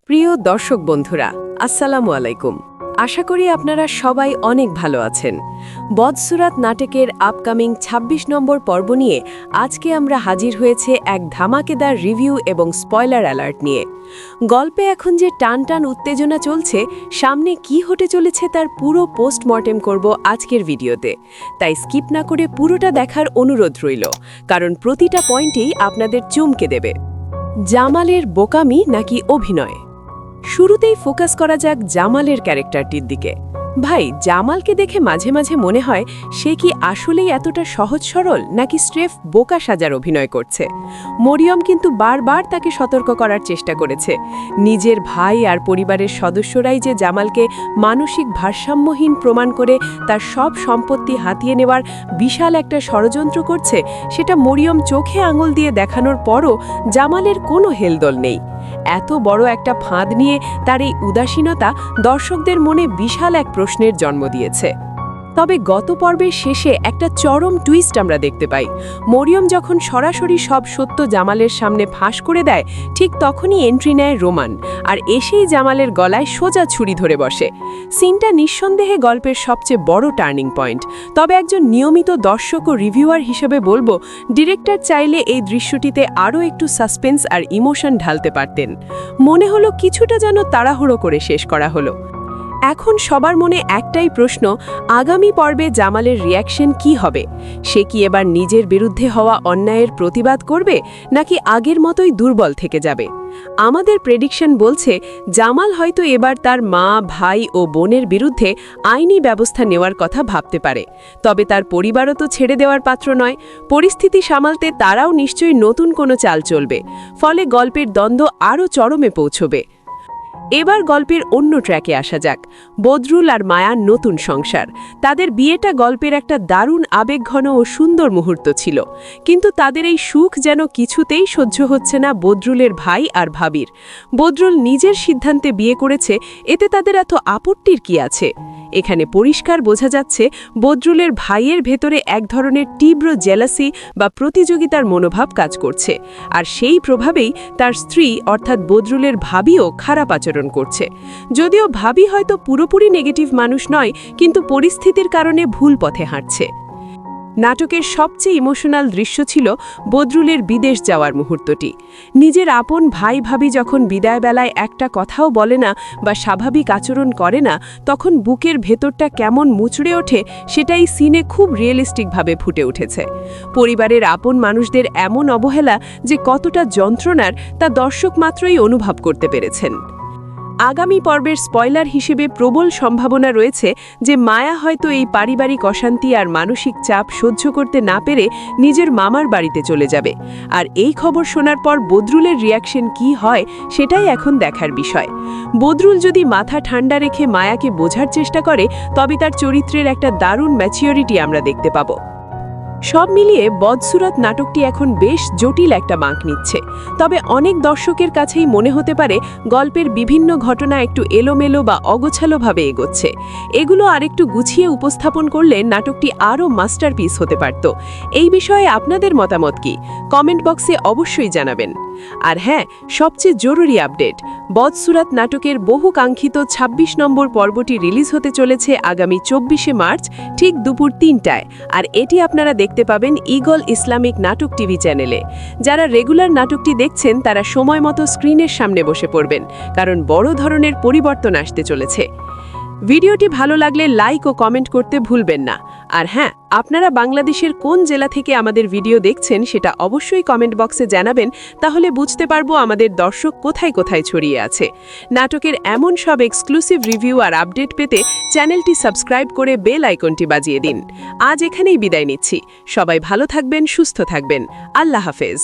প্রিয় দর্শক বন্ধুরা, আসসালামু আলাইকুম। আশা করি আপনারা সবাই অনেক ভালো আছেন। বদসুরাত নাটকের আপকামিং ২৬ নম্বর পর্ব নিয়ে আজকে আমরা হাজির হয়েছে এক ধামাকেদার রিভিউ এবং স্পয়লার অ্যালার্ট নিয়ে। গল্পে এখন যে টান টান উত্তেজনা চলছে, সামনে কি হতে চলেছে তার পুরো পোস্টমর্টেম করব আজকের ভিডিওতে। তাই স্কিপ না করে পুরোটা দেখার অনুরোধ রইল, কারণ প্রতিটা পয়েন্টেই আপনাদের চমকে দেবে। জামালের বোকামি নাকি অভিনয়? শুরুতেই ফোকাস করা যাক জামালের ক্যারেক্টারটির দিকে। ভাই, জামালকে দেখে মাঝে মাঝে মনে হয় সে কি আসলেই এতটা সহজ সরল, নাকি স্রেফ বোকা সাজার অভিনয় করছে। মরিয়ম কিন্তু বারবার তাকে সতর্ক করার চেষ্টা করেছে। নিজের ভাই আর পরিবারের সদস্যরাই যে জামালকে মানসিক ভারসাম্যহীন প্রমাণ করে তার সব সম্পত্তি হাতিয়ে নেওয়ার বিশাল একটা ষড়যন্ত্র করছে, সেটা মরিয়ম চোখে আঙুল দিয়ে দেখানোর পরও জামালের কোনো হেলদোল নেই। এত বড় একটা ফাঁদ নিয়ে তার এই উদাসীনতা দর্শকদের মনে বিশাল এক প্রশ্নের জন্ম দিয়েছে। তবে গত পর্বের শেষে একটা চরম টুইস্ট আমরা দেখতে পাই। মরিয়ম যখন সরাসরি সব সত্য জামালের সামনে ফাঁস করে দেয়, ঠিক তখনই এন্ট্রি নেয় রোমান, আর এসেই জামালের গলায় সোজা ছুরি ধরে বসে। সিনটা নিঃসন্দেহে গল্পের সবচেয়ে বড় টার্নিং পয়েন্ট। তবে একজন নিয়মিত দর্শক ও রিভিউয়ার হিসেবে বলবো, ডিরেক্টর চাইলে এই দৃশ্যটিতে আরও একটু সাসপেন্স আর ইমোশন ঢালতে পারতেন। মনে হলো কিছুটা যেন তাড়াহুড়ো করে শেষ করা হলো। এখন সবার মনে একটাই প্রশ্ন, আগামী পর্বে জামালের রিয়াকশন কি হবে? সে কি এবার নিজের বিরুদ্ধে হওয়া অন্যায়ের প্রতিবাদ করবে, নাকি আগের মতোই দুর্বল থেকে যাবে? আমাদের প্রেডিকশন বলছে জামাল হয়তো এবার তার মা, ভাই ও বোনের বিরুদ্ধে আইনি ব্যবস্থা নেওয়ার কথা ভাবতে পারে। তবে তার পরিবারও তো ছেড়ে দেওয়ার পাত্র নয়। পরিস্থিতি সামালতে তারাও নিশ্চয়ই নতুন কোনো চাল চলবে। ফলে গল্পের দ্বন্দ্ব আরও চরমে পৌঁছবে। এবার গল্পের অন্য ট্র্যাকে আসা যাক। বদরুল আর মায়ার নতুন সংসার। তাদের বিয়েটা গল্পের একটা দারুণ আবেগঘন ও সুন্দর মুহূর্ত ছিল, কিন্তু তাদের এই সুখ যেন কিছুতেই সহ্য হচ্ছে না বদরুলের ভাই আর ভাবির। বদরুল নিজের সিদ্ধান্তে বিয়ে করেছে, এতে তাদের এত আপত্তির কি আছে? এখানে পরিষ্কার বোঝা যাচ্ছে বদরুলের ভাইয়ের ভেতরে এক ধরনের তীব্র জেলাসি বা প্রতিযোগিতার মনোভাব কাজ করছে, আর সেই প্রভাবেই তার স্ত্রী অর্থাৎ বদরুলের ভাবিও খারাপ আচরণ করছে। যদিও ভাবি হয়তো পুরোপুরি নেগেটিভ মানুষ নয়, কিন্তু পরিস্থিতির কারণে ভুল পথে হাঁটছে। নাটকের সবচেয়ে ইমোশনাল দৃশ্য ছিল বদরুলের বিদেশ যাওয়ার মুহূর্তটি। নিজের আপন ভাই ভাবি যখন বিদায়বেলায় একটা কথাও বলে না বা স্বাভাবিক আচরণ করে না, তখন বুকের ভেতরটা কেমন মুচড়ে ওঠে, সেটাই সিনে খুব রিয়েলিস্টিকভাবে ফুটে উঠেছে। পরিবারের আপন মানুষদের এমন অবহেলা যে কতটা যন্ত্রণার, তা দর্শক মাত্রই অনুভব করতে পেরেছেন। আগামী পর্বের স্পয়লার হিসেবে প্রবল সম্ভাবনা রয়েছে যে মায়া হয়তো এই পারিবারিক অশান্তি আর মানসিক চাপ সহ্য করতে না পেরে নিজের মামার বাড়িতে চলে যাবে। আর এই খবর শোনার পর বদরুলের রিয়াকশন কি হয়, সেটাই এখন দেখার বিষয়। বদরুল যদি মাথা ঠান্ডা রেখে মায়াকে বোঝার চেষ্টা করে, তবে তার চরিত্রের একটা দারুণ ম্যাচিওরিটি আমরা দেখতে পাবো। সব মিলিয়ে বদসুরাত নাটকটি এখন বেশ জটিল একটা বাঁক নিচ্ছে। তবে অনেক দর্শকের কাছেই মনে হতে পারে গল্পের বিভিন্ন ঘটনা একটু এলোমেলো বা অগোছালোভাবে এগোচ্ছে। এগুলো আরেকটু গুছিয়ে উপস্থাপন করলে নাটকটি আরও মাস্টারপিস হতে পারত। এই বিষয়ে আপনাদের মতামত কি? কমেন্ট বক্সে অবশ্যই জানাবেন। আর হ্যাঁ, সবচেয়ে জরুরি আপডেট, বদসুরাত নাটকের বহু কাঙ্ক্ষিত ২৬ নম্বর পর্বটি রিলিজ হতে চলেছে আগামী ২৪শে মার্চ ঠিক দুপুর ৩টায়, আর এটি আপনারা দেখতে পাবেন ঈগল ইসলামিক নাটক টিভি চ্যানেলে। যারা রেগুলার নাটকটি দেখছেন তারা সময় মতো স্ক্রিনের সামনে বসে পড়বেন, কারণ বড় ধরনের পরিবর্তন আসতে চলেছে। ভিডিওটি ভালো লাগলে লাইক ও কমেন্ট করতে ভুলবেন না। আর হ্যাঁ, আপনারা বাংলাদেশের কোন জেলা থেকে আমাদের ভিডিও দেখছেন সেটা অবশ্যই কমেন্ট বক্সে জানাবেন, তাহলে বুঝতে পারবো আমাদের দর্শক কোথায় কোথায় ছড়িয়ে আছে। নাটকের এমন সব এক্সক্লুসিভ রিভিউ আর আপডেট পেতে চ্যানেলটি সাবস্ক্রাইব করে বেল আইকনটি বাজিয়ে দিন। আজ এখানেই বিদায় নিচ্ছি। সবাই ভালো থাকবেন, সুস্থ থাকবেন। আল্লাহ হাফেজ।